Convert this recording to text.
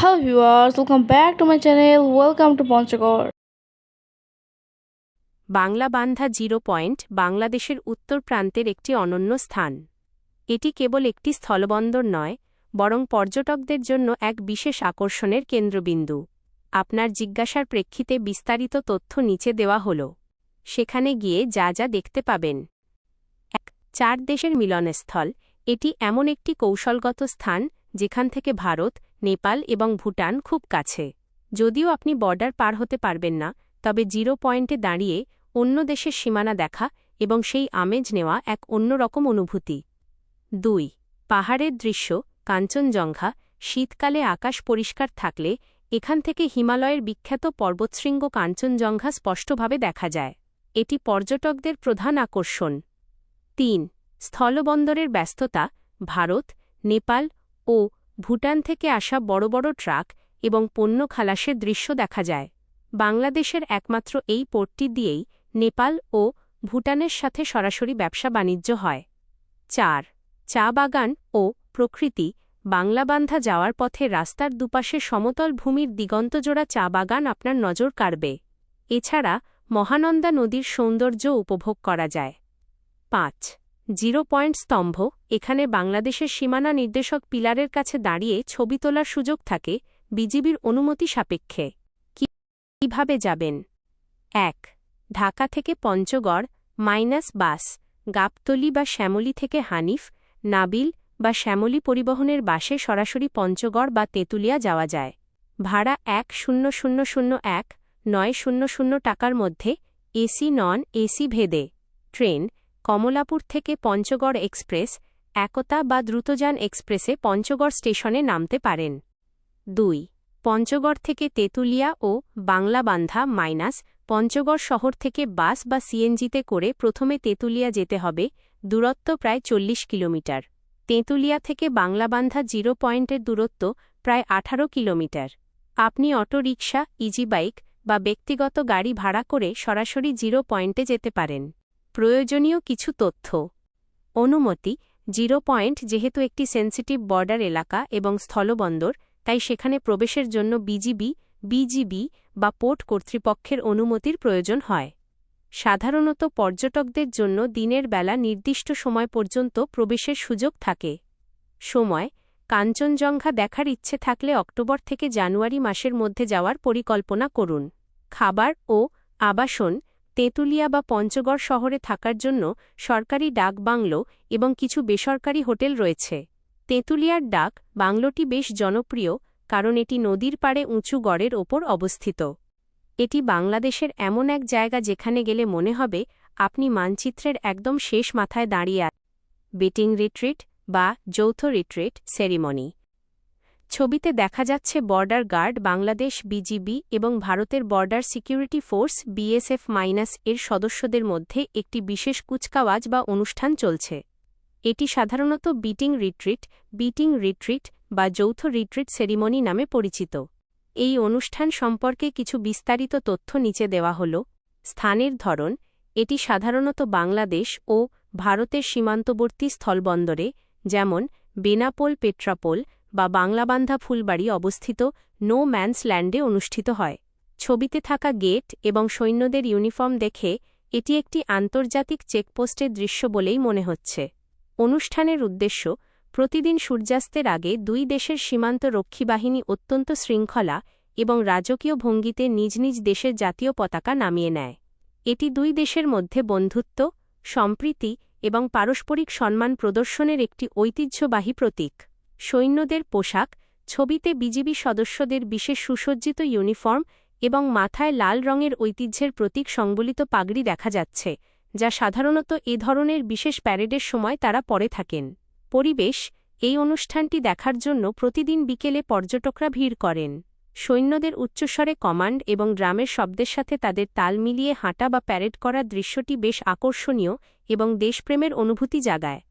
Hello viewers, welcome back to my channel. Welcome to Panchagor. Banglabandha zero point বাংলাদেশের উত্তর প্রান্তের একটি অনন্য স্থান। এটি কেবল একটি স্থলবন্দর নয়, বরং পর্যটকদের জন্য এক বিশেষ আকর্ষণের কেন্দ্রবিন্দু। আপনার জিজ্ঞাসার প্রেক্ষিতে বিস্তারিত তথ্য নিচে দেওয়া হল। সেখানে গিয়ে যা যা দেখতে পাবেন। 4 দেশের মিলনস্থল। এটি এমন একটি কৌশলগত স্থান যেখান থেকে ভারত, নেপাল এবং ভুটান খুব কাছে। যদিও আপনি বর্ডার পার হতে পারবেন না, তবে জিরো পয়েন্টে দাঁড়িয়ে অন্য দেশের সীমানা দেখা এবং সেই আমেজ নেওয়া এক অন্যরকম অনুভূতি। 2. পাহাড়ের দৃশ্য, কাঞ্চনজঙ্ঘা। শীতকালে আকাশ পরিষ্কার থাকলে এখান থেকে হিমালয়ের বিখ্যাত পর্বতশৃঙ্গ কাঞ্চনজঙ্ঘা স্পষ্টভাবে দেখা যায়। এটি পর্যটকদের প্রধান আকর্ষণ। 3. স্থলবন্দরের ব্যস্ততা। ভারত, নেপাল ও ভুটান থেকে আসা বড় বড় ট্রাক এবং পণ্য খালাসের দৃশ্য দেখা যায়। বাংলাদেশের একমাত্র এই পোর্টটি দিয়েই নেপাল ও ভুটানের সাথে সরাসরি ব্যবসা বাণিজ্য হয়। 4. চা বাগান ও প্রকৃতি। বাংলাবান্ধা যাওয়ার পথে রাস্তার দুপাশে সমতল ভূমির দিগন্তজোড়া চা বাগান আপনার নজর কাড়বে। এছাড়া মহানন্দা নদীর সৌন্দর্য উপভোগ করা যায়। 5. জিরো পয়েন্ট স্তম্ভ। এখানে বাংলাদেশের সীমানা নির্দেশক পিলারের কাছে দাঁড়িয়ে ছবি তোলার সুযোগ থাকে, বিজিবির অনুমতি সাপেক্ষে। কিভাবে যাবেন? 1. ঢাকা থেকে পঞ্চগড় বাস, গাবতলী বা শ্যামলী থেকে হানিফ, নাবিল বা শ্যামলী পরিবহনের বাসে সরাসরি পঞ্চগড় বা তেঁতুলিয়া যাওয়া যায়। ভাড়া ১,০০০,১,৯০০ টাকার মধ্যে, এসি নন এসি ভেদে। ট্রেন কমলাপুর থেকে পঞ্চগড় এক্সপ্রেস, একতা বা দ্রুতযান এক্সপ্রেসে পঞ্চগড় স্টেশনে নামতে পারেন। 2. পঞ্চগড় থেকে তেঁতুলিয়া ও বাংলাবান্ধা পঞ্চগড় শহর থেকে বাস বা সিএনজিতে করে প্রথমে তেঁতুলিয়া যেতে হবে, দূরত্ব প্রায় 40 কিলোমিটার। তেঁতুলিয়া থেকে বাংলাবান্ধা জিরো পয়েন্টের দূরত্ব প্রায় 18 কিলোমিটার। আপনি অটো রিকশা, ইজি বাইক বা ব্যক্তিগত গাড়ি ভাড়া করে সরাসরি জিরো পয়েন্টে যেতে পারেন। প্রয়োজনীয় কিছু তথ্য। অনুমতি। জিরো পয়েন্ট যেহেতু একটি সেন্সিটিভ বর্ডার এলাকা এবং স্থলবন্দর, তাই সেখানে প্রবেশের জন্য বিজিবি বা পোর্ট কর্তৃপক্ষের অনুমতির প্রয়োজন হয়। সাধারণত পর্যটকদের জন্য দিনের বেলা নির্দিষ্ট সময় পর্যন্ত প্রবেশের সুযোগ থাকে। সময়। কাঞ্চনজঙ্ঘা দেখার ইচ্ছে থাকলে অক্টোবর থেকে জানুয়ারি মাসের মধ্যে যাওয়ার পরিকল্পনা করুন। খাবার ও আবাসন। তেঁতুলিয়া বা পঞ্চগড় শহরে থাকার জন্য সরকারি ডাক বাংলো এবং কিছু বেসরকারি হোটেল রয়েছে। তেঁতুলিয়ার ডাক বাংলোটি বেশ জনপ্রিয় কারণ এটি নদীর পাড়ে উঁচু গড়ের ওপর অবস্থিত। এটি বাংলাদেশের এমন এক জায়গা যেখানে গেলে মনে হবে আপনি মানচিত্রের একদম শেষ মাথায় দাঁড়িয়ে আছেন। বেটিং রিট্রিট বা যৌথ রিট্রিট সেরিমনি। ছবিতে দেখা যাচ্ছে বর্ডার গার্ড বাংলাদেশ বিজিবি এবং ভারতের বর্ডার সিকিউরিটি ফোর্স বিএসএফ এর সদস্যদের মধ্যে একটি বিশেষ কুচকাওয়াজ বা অনুষ্ঠান চলছে। এটি সাধারণত বিটিং রিট্রিট বা যৌথ রিট্রিট সেরিমনি নামে পরিচিত। এই অনুষ্ঠান সম্পর্কে কিছু বিস্তারিত তথ্য নিচে দেওয়া হল। স্থানের ধরন। এটি সাধারণত বাংলাদেশ ও ভারতের সীমান্তবর্তী স্থলবন্দরে, যেমন বেনাপোল পেট্রাপোল বা বাংলাবান্ধা ফুলবাড়ি অবস্থিত নো ম্যানস ল্যান্ডে অনুষ্ঠিত হয়। ছবিতে থাকা গেট এবং সৈন্যদের ইউনিফর্ম দেখে এটি একটি আন্তর্জাতিক চেকপোস্টের দৃশ্য বলেই মনে হচ্ছে। অনুষ্ঠানের উদ্দেশ্য। প্রতিদিন সূর্যাস্তের আগে দুই দেশের সীমান্ত রক্ষী বাহিনী অত্যন্ত শৃঙ্খলা এবং রাজকীয় ভঙ্গিতে নিজ নিজ দেশের জাতীয় পতাকা নামিয়ে নেয়। এটি দুই দেশের মধ্যে বন্ধুত্ব, সম্প্রীতি এবং পারস্পরিক সম্মান প্রদর্শনের একটি ঐতিহ্যবাহী প্রতীক। সৈন্যদের পোশাক। ছবিতে বিজিবি সদস্যদের বিশেষ সুসজ্জিত ইউনিফর্ম এবং মাথায় লাল রঙের ঐতিহ্যের প্রতীক সংবলিত পাগড়ি দেখা যাচ্ছে, যা সাধারণত এ ধরনের বিশেষ প্যারেডের সময় তারা পরে থাকেন। পরিবেশ। এই অনুষ্ঠানটি দেখার জন্য প্রতিদিন বিকেলে পর্যটকরা ভিড় করেন। সৈন্যদের উচ্চস্বরে কমান্ড এবং ড্রামের শব্দের সাথে তাদের তাল মিলিয়ে হাঁটা বা প্যারেড করার দৃশ্যটি বেশ আকর্ষণীয় এবং দেশপ্রেমের অনুভূতি জাগায়।